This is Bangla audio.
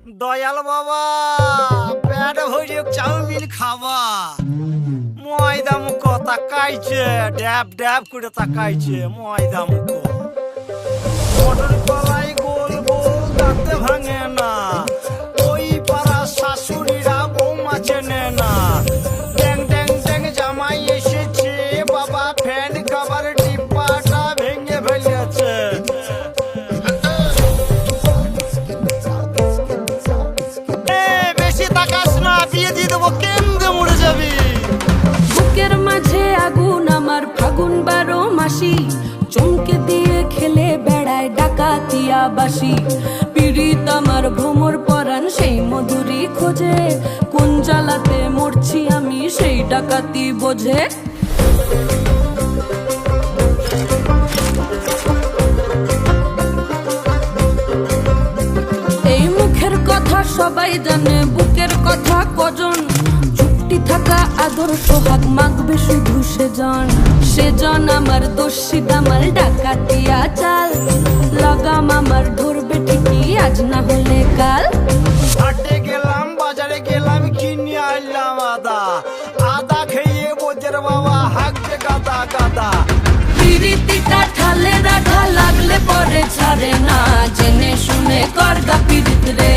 দয়াল বাবা পেট ভরে চাউমিন খাওয়া ময়দা মুখ তাকাইছে ড্যাব ড্যাব করে তাকাইছে ময়দা মুখ মটর কলাই গোল গোল দাঁতে ভাঙে না ওই পাড়া শাশুড়িরা বৌমা চেনে না ড্যাং ড্যাং ড্যাং জামাই এসেছে বাবা ফ্যান খাবার ডিব্বাটা ভেঙে ফেলেছে বেশি তাকাস না বিয়ে দিয়ে দেবো কেন্দ্রে মরে যাবি বুকের মাঝে আগুন আমার ফাগুন 12 মাসি চমকে দিয়ে খেলে বেড়ায় ডাকাতিয়া বাসি পীড়িত আমার ভ্রমর পরাণ সেই মধুরী খোঁজে কোন জ্বালাতে মরছি আমি সেই ডাকাতি বোঝে এই মুখের কথা সবাই জানে বুকের কথা কজন চুপটি থাকা আদর সোহাগ মাগবে শুধু সেজন আমার দোষী দামাল ডাকাতিয়া চাল লাগাম আমার ধরবে ঠিকই আজ না হলে কাল হাটে গেলাম বাজারে গেলাম কিনে আনলাম আদা আদা খেয়ে বোঝের বাবা হাঁকবে গাদা গাদা পিরিতিটা ঠালে রাখা লাগলে পরে ছাড়ে না জেনে শুনে করগা পিরিত রে